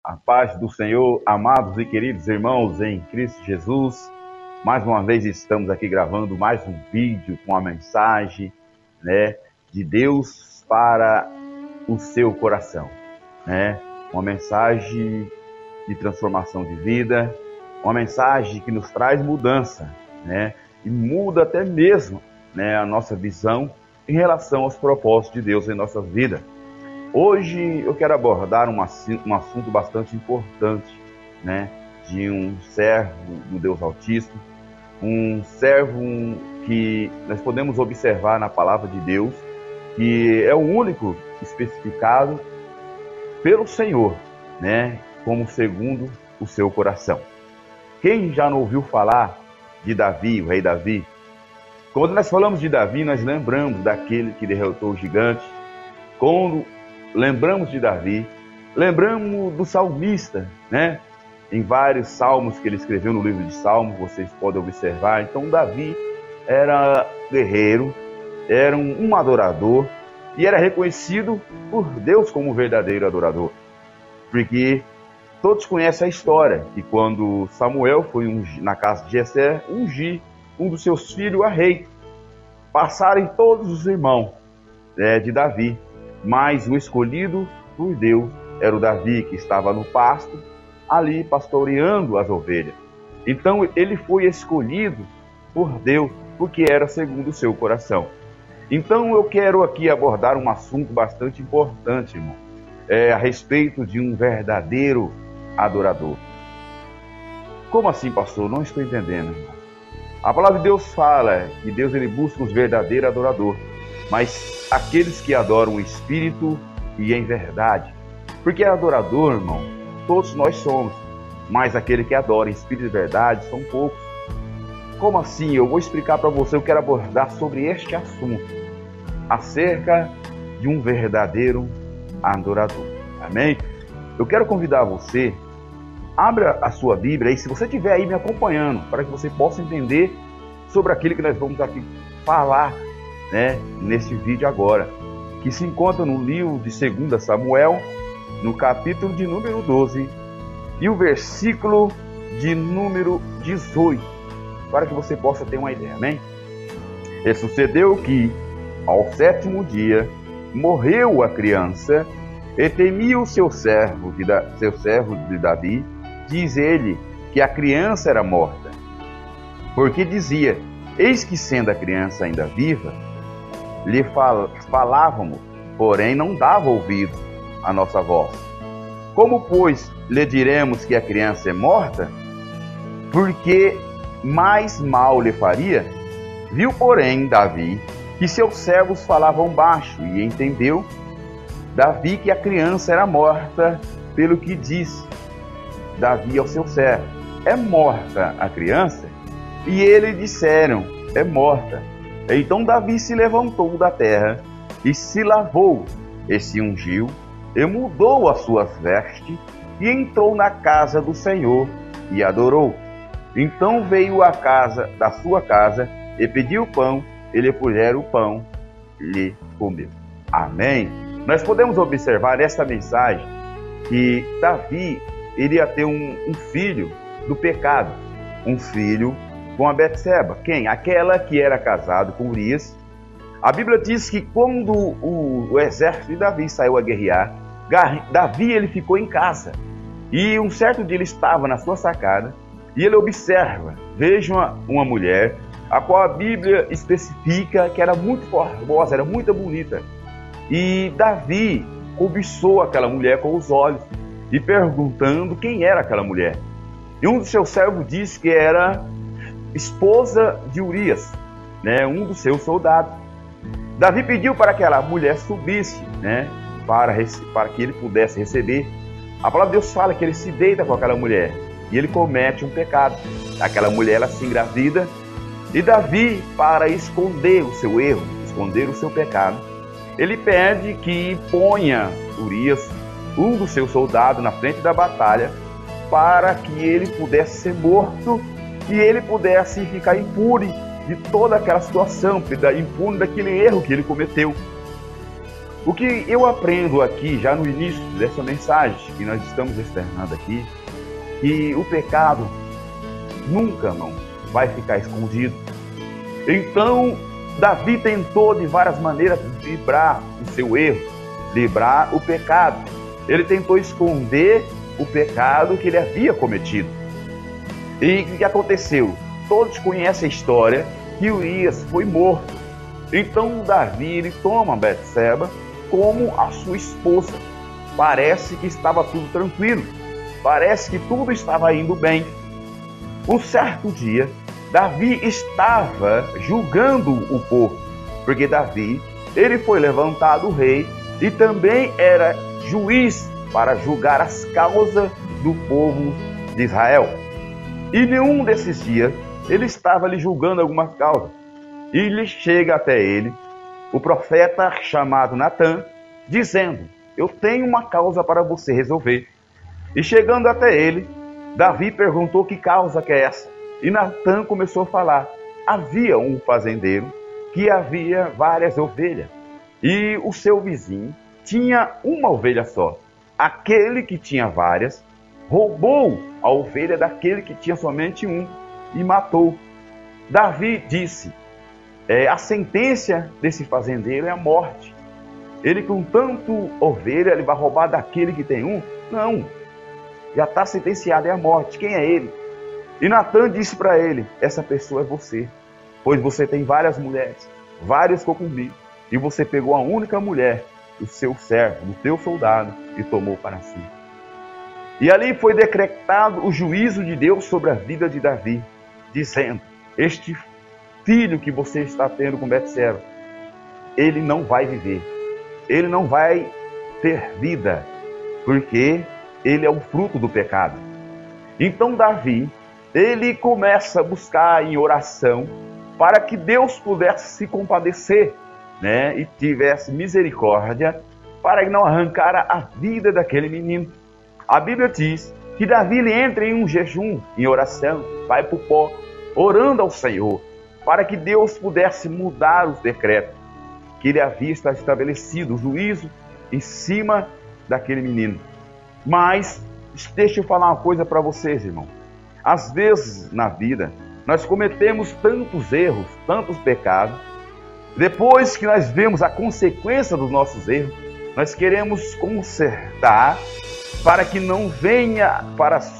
A paz do Senhor, amados e queridos irmãos em Cristo Jesus. Mais uma vez estamos aqui gravando mais um vídeo com a mensagem, de Deus para o seu coração, Uma mensagem de transformação de vida, uma mensagem que nos traz mudança, E muda até mesmo, a nossa visão em relação aos propósitos de Deus em nossa vida. Hoje eu quero abordar um assunto bastante importante, de um servo do Deus Altíssimo, um servo que nós podemos observar na palavra de Deus, que é o único especificado pelo Senhor, como segundo o seu coração. Quem já não ouviu falar de Davi, o rei Davi? Quando nós falamos de Davi, nós lembramos daquele que derrotou o gigante. Quando lembramos de Davi, lembramos do salmista, Em vários salmos que ele escreveu no livro de Salmos, vocês podem observar. Então Davi era guerreiro, era um adorador e era reconhecido por Deus como um verdadeiro adorador. Porque todos conhecem a história que quando Samuel foi na casa de Jessé ungir um dos seus filhos a rei, passaram todos os irmãos de Davi, mas o escolhido por Deus era o Davi, que estava no pasto, ali pastoreando as ovelhas. Então ele foi escolhido por Deus, porque era segundo o seu coração. Então eu quero aqui abordar um assunto bastante importante, irmão, a respeito de um verdadeiro adorador. Como assim, pastor? Não estou entendendo, irmão. A palavra de Deus fala que Deus ele busca os verdadeiros adoradores, mas aqueles que adoram o Espírito e em verdade. Porque adorador, irmão, todos nós somos, mas aquele que adora em Espírito e verdade são poucos. Como assim? Eu vou explicar para você, eu quero abordar sobre este assunto, acerca de um verdadeiro adorador. Amém? Eu quero convidar você, abra a sua Bíblia e se você estiver aí me acompanhando, para que você possa entender sobre aquilo que nós vamos aqui falar, nesse vídeo agora, que se encontra no livro de 2 Samuel, no capítulo de número 12 e o versículo de número 18, para que você possa ter uma ideia, amém? E sucedeu que, ao 7º dia, morreu a criança, e temia o seu servo de Davi, diz ele que a criança era morta, porque dizia: eis que sendo a criança ainda viva, lhe falávamos, porém não dava ouvido à nossa voz. Como, pois, lhe diremos que a criança é morta? Porque mais mal lhe faria? Viu, porém, Davi, que seus servos falavam baixo, e entendeu Davi que a criança era morta, pelo que disse Davi ao seu servo: é morta a criança? E eles disseram: é morta. Então Davi se levantou da terra e se lavou, e se ungiu, e mudou as suas vestes, e entrou na casa do Senhor e adorou. Então veio da sua casa e pediu pão, e lhe puseram o pão, e lhe comeu. Amém? Nós podemos observar nesta mensagem que Davi iria ter um filho do pecado, um filho com a Betseba. Quem? Aquela que era casado com Urias. A Bíblia diz que quando o exército de Davi saiu a guerrear, Davi ele ficou em casa. E um certo dia ele estava na sua sacada e ele observa, veja uma mulher, a qual a Bíblia especifica que era muito formosa, era muito bonita. E Davi cobiçou aquela mulher com os olhos e perguntando quem era aquela mulher. E um dos seus servos disse que era esposa de Urias, um dos seus soldados. Davi pediu para que aquela mulher subisse, para que ele pudesse receber. A palavra de Deus fala que ele se deita com aquela mulher e ele comete um pecado. Aquela mulher ela se engravida e Davi, para esconder o seu erro, esconder o seu pecado, ele pede que ponha Urias, um dos seus soldados, na frente da batalha, para que ele pudesse ser morto e ele pudesse ficar impune de toda aquela situação, impune daquele erro que ele cometeu. O que eu aprendo aqui, já no início dessa mensagem que nós estamos externando aqui, que o pecado nunca não vai ficar escondido. Então, Davi tentou de várias maneiras livrar o seu erro, livrar o pecado. Ele tentou esconder o pecado que ele havia cometido. E o que aconteceu? Todos conhecem a história que Urias foi morto. Então Davi ele toma Betseba como a sua esposa. Parece que estava tudo tranquilo. Parece que tudo estava indo bem. Um certo dia, Davi estava julgando o povo, porque Davi ele foi levantado rei e também era juiz para julgar as causas do povo de Israel. E nenhum desses dias ele estava lhe julgando alguma causa. E lhe chega até ele o profeta chamado Natã, dizendo: eu tenho uma causa para você resolver. E chegando até ele, Davi perguntou: que causa que é essa? E Natã começou a falar: havia um fazendeiro que havia várias ovelhas. E o seu vizinho tinha uma ovelha só. Aquele que tinha várias roubou a ovelha daquele que tinha somente um e matou. Davi disse: a sentença desse fazendeiro é a morte. Ele com tanto ovelha, ele vai roubar daquele que tem um? Não, já está sentenciado, é a morte. Quem é ele? E Natã disse para ele: essa pessoa é você, pois você tem várias mulheres, vários concubinos, e você pegou a única mulher do seu servo, do teu soldado, e tomou para si. E ali foi decretado o juízo de Deus sobre a vida de Davi, dizendo: este filho que você está tendo com Betseba, ele não vai viver, ele não vai ter vida, porque ele é o fruto do pecado. Então Davi, ele começa a buscar em oração para que Deus pudesse se compadecer, né, e tivesse misericórdia para que não arrancara a vida daquele menino. A Bíblia diz que Davi ele entra em um jejum, em oração, vai para o pó, orando ao Senhor, para que Deus pudesse mudar os decretos que ele havia estabelecido, o juízo em cima daquele menino. Mas, deixa eu falar uma coisa para vocês, irmão. Às vezes, na vida, nós cometemos tantos erros, tantos pecados, depois que nós vemos a consequência dos nossos erros, nós queremos consertar para que não venha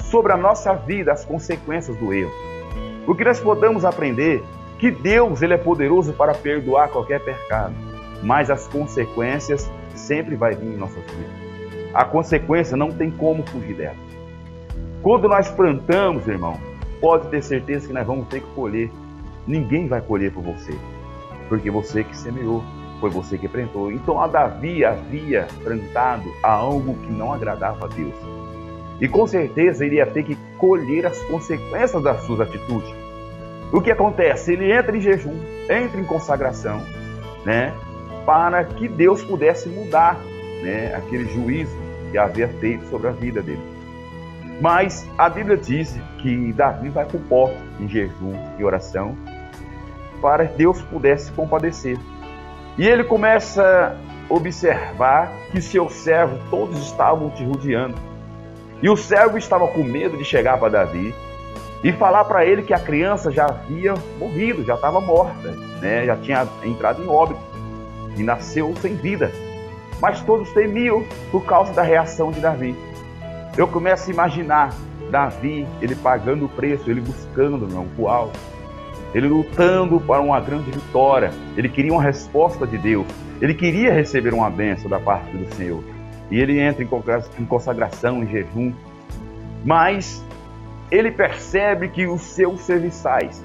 sobre a nossa vida as consequências do erro. O que nós podemos aprender que Deus ele é poderoso para perdoar qualquer pecado, mas as consequências sempre vai vir em nossas vidas. A consequência não tem como fugir dela. Quando nós plantamos, irmão, pode ter certeza que nós vamos ter que colher. Ninguém vai colher por você, porque você que semeou, foi você que plantou. Então a Davi havia plantado algo que não agradava a Deus. E com certeza ele ia ter que colher as consequências das suas atitudes. O que acontece? Ele entra em jejum, entra em consagração, né, para que Deus pudesse mudar, né, aquele juízo que havia feito sobre a vida dele. Mas a Bíblia diz que Davi vai para o pó em jejum e oração para que Deus pudesse compadecer. E ele começa a observar que seus servos todos estavam te rodeando. E o servo estava com medo de chegar para Davi e falar para ele que a criança já havia morrido, já estava morta, né? Já tinha entrado em óbito e nasceu sem vida. Mas todos temiam por causa da reação de Davi. Eu começo a imaginar Davi, ele pagando o preço, ele buscando, não, o alto, ele lutando para uma grande vitória. Ele queria uma resposta de Deus, ele queria receber uma bênção da parte do Senhor. E ele entra em consagração, em jejum, mas ele percebe que os seus serviçais,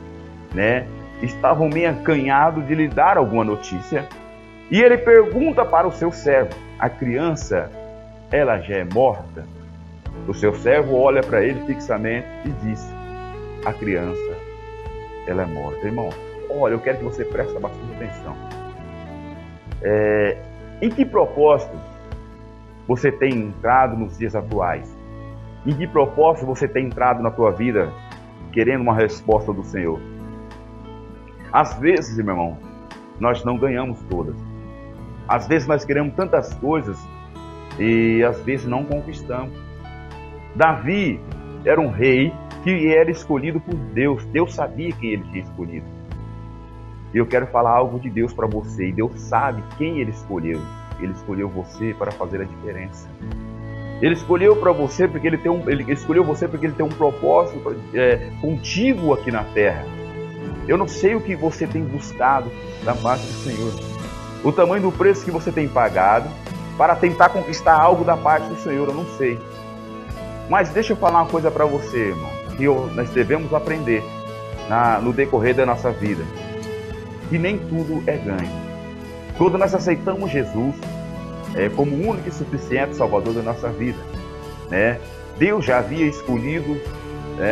né, estavam meio acanhados de lhe dar alguma notícia. E ele pergunta para o seu servo: a criança, ela já é morta? O seu servo olha para ele fixamente e diz: a criança, ela é morta. Irmão, olha, eu quero que você preste bastante atenção. Em que propósito você tem entrado nos dias atuais? Em que propósito você tem entrado na tua vida querendo uma resposta do Senhor? Às vezes, meu irmão, nós não ganhamos todas. Às vezes nós queremos tantas coisas e às vezes não conquistamos. Davi era um rei que era escolhido por Deus. Deus sabia quem ele tinha escolhido. E eu quero falar algo de Deus para você. E Deus sabe quem ele escolheu. Ele escolheu você para fazer a diferença. Ele escolheu para você porque ele escolheu você porque ele tem um propósito contigo aqui na terra. Eu não sei o que você tem buscado da parte do Senhor. O tamanho do preço que você tem pagado para tentar conquistar algo da parte do Senhor, eu não sei. Mas deixa eu falar uma coisa para você, irmão, que nós devemos aprender no decorrer da nossa vida. Que nem tudo é ganho. Quando nós aceitamos Jesus como o único e suficiente Salvador da nossa vida, né? Deus já havia escolhido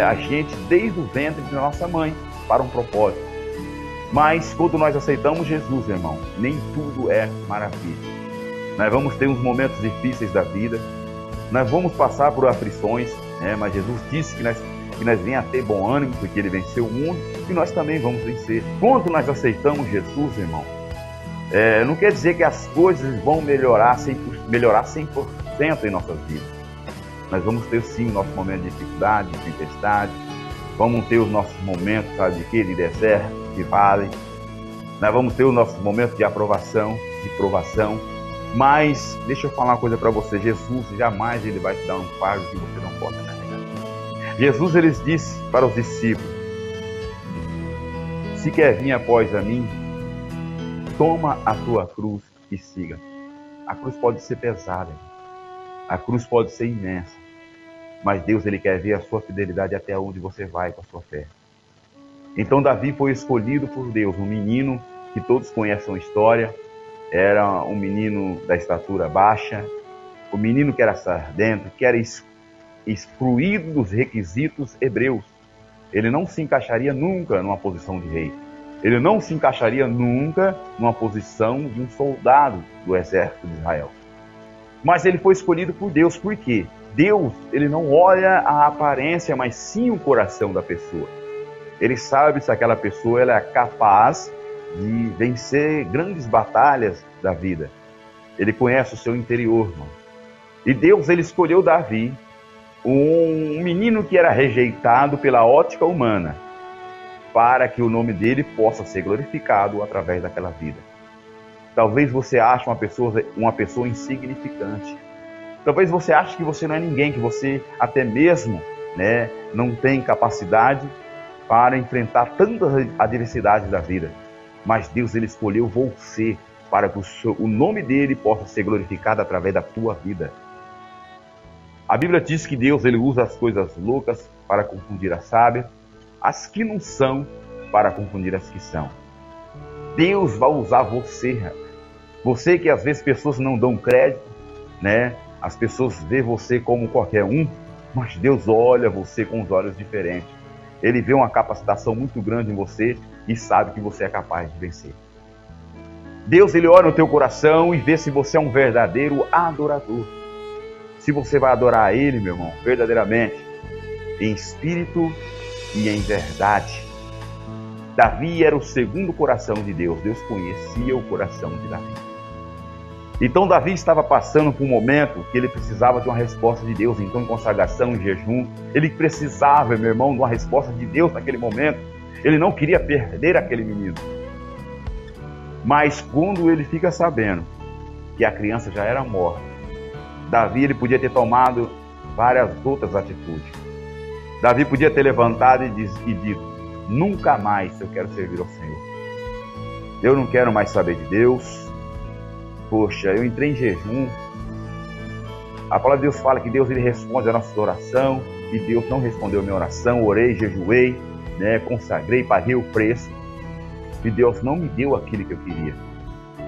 a gente desde o ventre da nossa mãe para um propósito. Mas quando nós aceitamos Jesus, irmão, nem tudo é maravilha. Nós vamos ter uns momentos difíceis da vida, nós vamos passar por aflições, mas Jesus disse que nós venhamos a ter bom ânimo, porque Ele venceu o mundo, e nós também vamos vencer. Quando nós aceitamos Jesus, irmão, não quer dizer que as coisas vão melhorar 100% em nossas vidas. Nós vamos ter sim o nosso momento de dificuldade, de tempestade, vamos ter os nossos momentos, sabe de quê? De deserto, de vale. Nós vamos ter os nossos momentos de aprovação, de provação. Mas, deixa eu falar uma coisa para você. Jesus jamais ele vai te dar um fardo que você não possa carregar. Jesus, ele disse para os discípulos: se quer vir após a mim, toma a tua cruz e siga. A cruz pode ser pesada. A cruz pode ser imensa. Mas Deus, ele quer ver a sua fidelidade até onde você vai com a sua fé. Então Davi foi escolhido por Deus, um menino que todos conhecem a história. Era um menino da estatura baixa, um menino que era sardento, que era excluído dos requisitos hebreus. Ele não se encaixaria nunca numa posição de rei. Ele não se encaixaria nunca numa posição de um soldado do exército de Israel. Mas ele foi escolhido por Deus. Por quê? Deus, ele não olha a aparência, mas sim o coração da pessoa. Ele sabe se aquela pessoa ela é capaz de vencer grandes batalhas da vida. Ele conhece o seu interior, irmão. E Deus, ele escolheu Davi, um menino que era rejeitado pela ótica humana, para que o nome dele possa ser glorificado através daquela vida. Talvez você ache uma pessoa insignificante. Talvez você ache que você não é ninguém, que você até mesmo não tem capacidade para enfrentar tantas adversidades da vida. Mas Deus, ele escolheu você para que o nome dele possa ser glorificado através da tua vida. A Bíblia diz que Deus, ele usa as coisas loucas para confundir as sábias, as que não são para confundir as que são. Deus vai usar você. Você que às vezes pessoas não dão crédito, as pessoas veem você como qualquer um, mas Deus olha você com os olhos diferentes. Ele vê uma capacitação muito grande em você e sabe que você é capaz de vencer. Deus, ele olha no teu coração e vê se você é um verdadeiro adorador. Se você vai adorar a Ele, meu irmão, verdadeiramente, em espírito e em verdade. Davi era o segundo coração de Deus. Deus conhecia o coração de Davi. Então Davi estava passando por um momento que ele precisava de uma resposta de Deus. Então, em consagração, em jejum, ele precisava, meu irmão, de uma resposta de Deus naquele momento. Ele não queria perder aquele menino. Mas quando ele fica sabendo que a criança já era morta, Davi, ele podia ter tomado várias outras atitudes. Davi podia ter levantado e dito: nunca mais eu quero servir ao Senhor. Eu não quero mais saber de Deus. Poxa, eu entrei em jejum. A palavra de Deus fala que Deus, ele responde a nossa oração. E Deus não respondeu a minha oração. Orei, jejuei, consagrei, paguei o preço. E Deus não me deu aquilo que eu queria.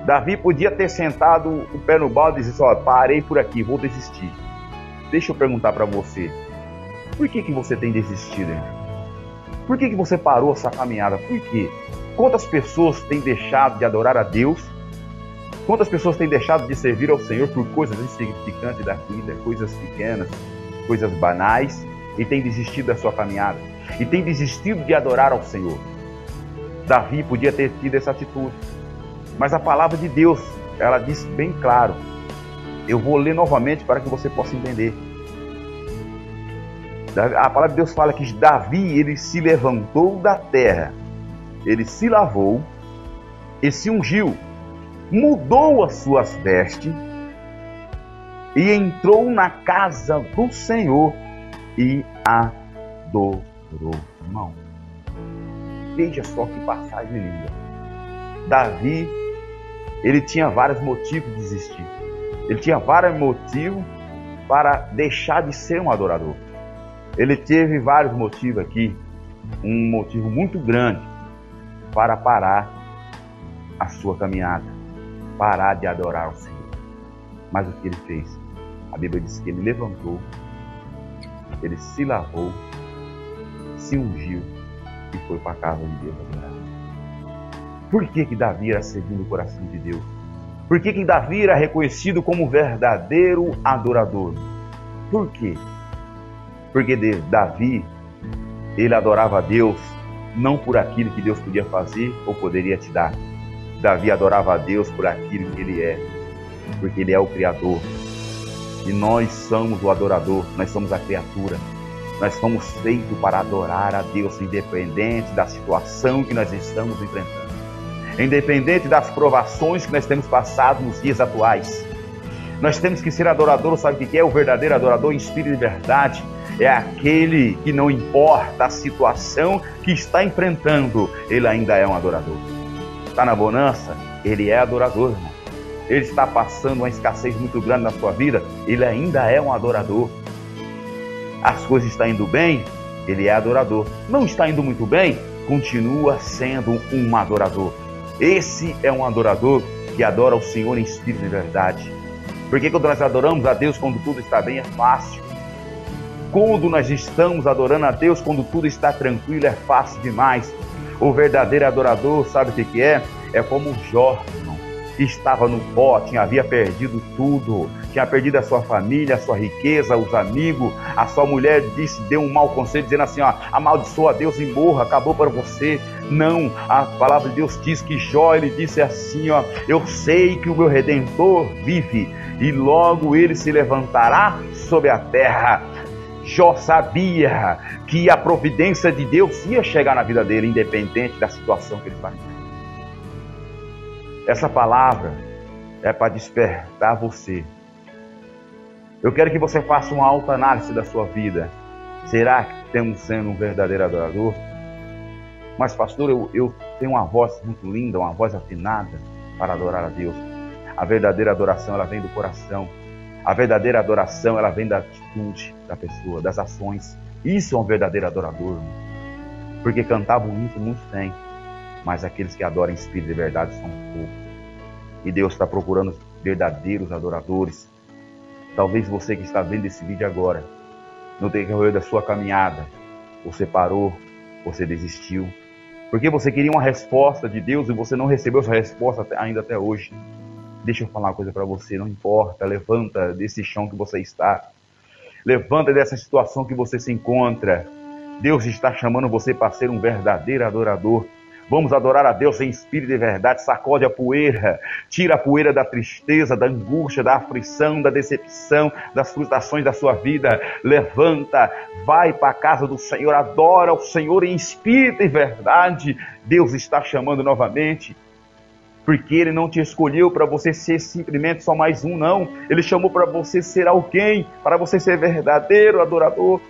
Davi podia ter sentado o pé no balde e dizer: parei por aqui, vou desistir. Deixa eu perguntar para você: por que você tem desistido, irmão? Por que você parou essa caminhada? Por quê? Quantas pessoas têm deixado de adorar a Deus? Quantas pessoas têm deixado de servir ao Senhor por coisas insignificantes da vida, coisas pequenas, coisas banais, e têm desistido da sua caminhada? E têm desistido de adorar ao Senhor? Davi podia ter tido essa atitude. Mas a palavra de Deus, ela disse bem claro. Eu vou ler novamente para que você possa entender. A palavra de Deus fala que Davi, ele se levantou da terra, ele se lavou e se ungiu, mudou as suas vestes e entrou na casa do Senhor e adorou. Irmão, veja só que passagem linda. Davi, ele tinha vários motivos de desistir. Ele tinha vários motivos para deixar de ser um adorador. Ele teve vários motivos aqui. Um motivo muito grande para parar a sua caminhada, parar de adorar o Senhor. Mas o que ele fez? A Bíblia diz que ele levantou, ele se lavou, se ungiu e foi para a casa de Deus adorar. Por que Davi era segundo o coração de Deus? Por que Davi era reconhecido como verdadeiro adorador? Por quê? Porque Davi, ele adorava a Deus não por aquilo que Deus podia fazer ou poderia te dar. Davi adorava a Deus por aquilo que ele é, porque ele é o Criador. E nós somos o adorador, nós somos a criatura. Nós fomos feitos para adorar a Deus, independente da situação que nós estamos enfrentando. Independente das provações que nós temos passado nos dias atuais. Nós temos que ser adorador, sabe o que é? O verdadeiro adorador em espírito e verdade é aquele que não importa a situação que está enfrentando, ele ainda é um adorador. Está na bonança? Ele é adorador, irmão. Ele está passando uma escassez muito grande na sua vida, ele ainda é um adorador. As coisas estão indo bem, ele é adorador. Não está indo muito bem, continua sendo um adorador. Esse é um adorador que adora o Senhor em espírito e verdade. Porque quando nós adoramos a Deus quando tudo está bem, é fácil. Quando nós estamos adorando a Deus quando tudo está tranquilo, é fácil demais. O verdadeiro adorador, sabe o que é? É como Jó, que estava no pó, havia perdido tudo. Tinha perdido a sua família, a sua riqueza, os amigos. A sua mulher deu um mau conselho, dizendo assim, ó, amaldiçoa a Deus e morra, acabou para você. Não, a palavra de Deus diz que Jó, ele disse assim, ó, eu sei que o meu Redentor vive e logo ele se levantará sobre a terra. Jó sabia que a providência de Deus ia chegar na vida dele, independente da situação que ele está vivendo. Essa palavra é para despertar você. Eu quero que você faça uma autoanálise da sua vida. Será que estamos sendo um verdadeiro adorador? Mas pastor, eu tenho uma voz muito linda, uma voz afinada para adorar a Deus. A verdadeira adoração, ela vem do coração. A verdadeira adoração, ela vem da atitude da pessoa, das ações. Isso é um verdadeiro adorador. Porque cantar bonito muitos têm, mas aqueles que adoram em espírito e verdade são poucos. E Deus está procurando verdadeiros adoradores. Talvez você que está vendo esse vídeo agora, no decorrer da sua caminhada, você parou, você desistiu, porque você queria uma resposta de Deus e você não recebeu essa resposta ainda até hoje. Deixa eu falar uma coisa para você, não importa, levanta desse chão que você está, levanta dessa situação que você se encontra. Deus está chamando você para ser um verdadeiro adorador. Vamos adorar a Deus em espírito e verdade. Sacode a poeira, tira a poeira da tristeza, da angústia, da aflição, da decepção, das frustrações da sua vida. Levanta, vai para a casa do Senhor, adora o Senhor em espírito e verdade. Deus está chamando novamente, porque Ele não te escolheu para você ser simplesmente só mais um, não. Ele chamou para você ser alguém, para você ser verdadeiro adorador.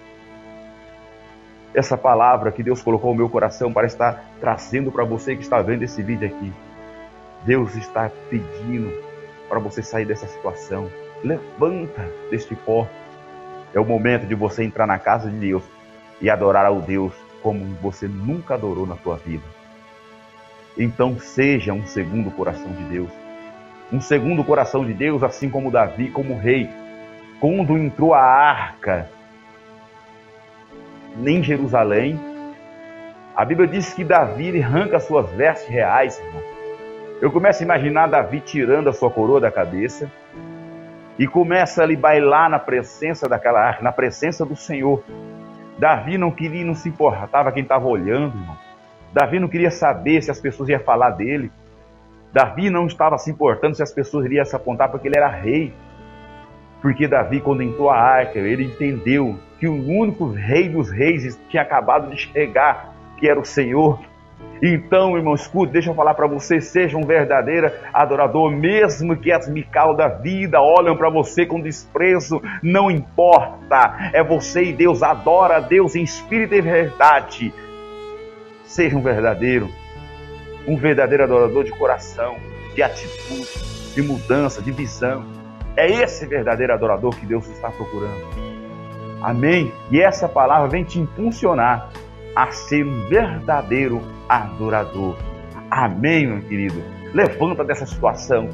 Essa palavra que Deus colocou no meu coração para estar trazendo para você que está vendo esse vídeo aqui. Deus está pedindo para você sair dessa situação. Levanta deste pó. É o momento de você entrar na casa de Deus e adorar ao Deus como você nunca adorou na sua vida. Então seja um segundo coração de Deus. Um segundo coração de Deus, assim como Davi, como rei. Quando entrou a arca em Jerusalém, a Bíblia diz que Davi arranca as suas vestes reais, irmão. Eu começo a imaginar Davi tirando a sua coroa da cabeça e começa a bailar na presença daquela arca, na presença do Senhor. Davi não queria, não se importava quem estava olhando, irmão. Davi não queria saber se as pessoas iam falar dele. Davi não estava se importando se as pessoas iriam se apontar porque ele era rei. Porque Davi, quando entrou a arca, ele entendeu que o único rei dos reis tinha acabado de chegar, que era o Senhor. Então, irmão, escute, deixa eu falar para você, seja um verdadeiro adorador, mesmo que as Mical da vida olham para você com desprezo, não importa, é você e Deus, adora a Deus em espírito e verdade. Seja um verdadeiro adorador de coração, de atitude, de mudança, de visão. É esse verdadeiro adorador que Deus está procurando. Amém? E essa palavra vem te impulsionar a ser um verdadeiro adorador. Amém, meu querido? Levanta dessa situação.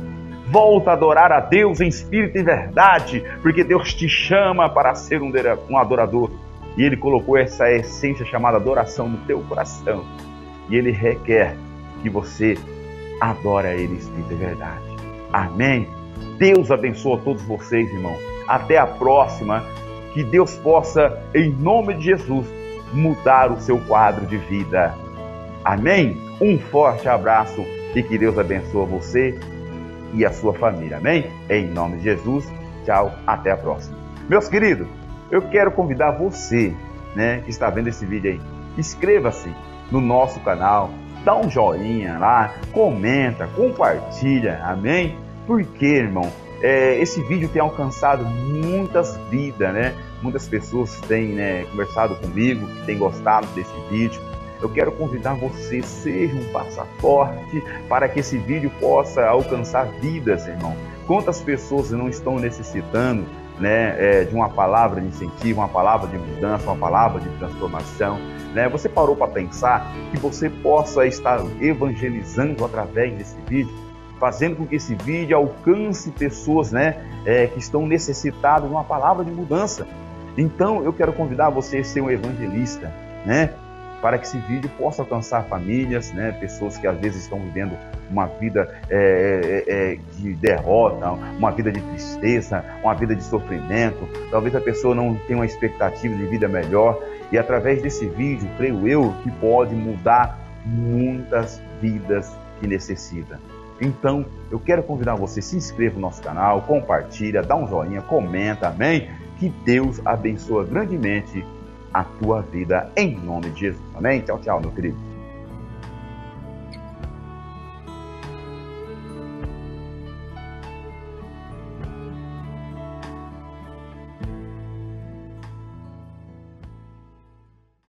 Volta a adorar a Deus em espírito e verdade, porque Deus te chama para ser um adorador. E Ele colocou essa essência chamada adoração no teu coração. E Ele requer que você adore a Ele em espírito e verdade. Amém? Deus abençoa todos vocês, irmão. Até a próxima. Que Deus possa, em nome de Jesus, mudar o seu quadro de vida. Amém? Um forte abraço e que Deus abençoe você e a sua família. Amém? Em nome de Jesus. Tchau. Até a próxima. Meus queridos, eu quero convidar você, que está vendo esse vídeo aí, inscreva-se no nosso canal, dá um joinha lá, comenta, compartilha. Amém? Por quê, irmão? Esse vídeo tem alcançado muitas vidas, Muitas pessoas têm conversado comigo, têm gostado desse vídeo. Eu quero convidar você, seja um passaporte para que esse vídeo possa alcançar vidas, irmão. Quantas pessoas não estão necessitando de uma palavra de incentivo, uma palavra de mudança, uma palavra de transformação? Você parou para pensar que você possa estar evangelizando através desse vídeo? Fazendo com que esse vídeo alcance pessoas que estão necessitadas de uma palavra de mudança. Então, eu quero convidar você a ser um evangelista, para que esse vídeo possa alcançar famílias, pessoas que às vezes estão vivendo uma vida de derrota, uma vida de tristeza, uma vida de sofrimento. Talvez a pessoa não tenha uma expectativa de vida melhor. E através desse vídeo, creio eu, que pode mudar muitas vidas que necessitam. Então, eu quero convidar você, se inscreva no nosso canal, compartilha, dá um joinha, comenta, amém? Que Deus abençoe grandemente a tua vida, em nome de Jesus, amém? Tchau, tchau, meu querido.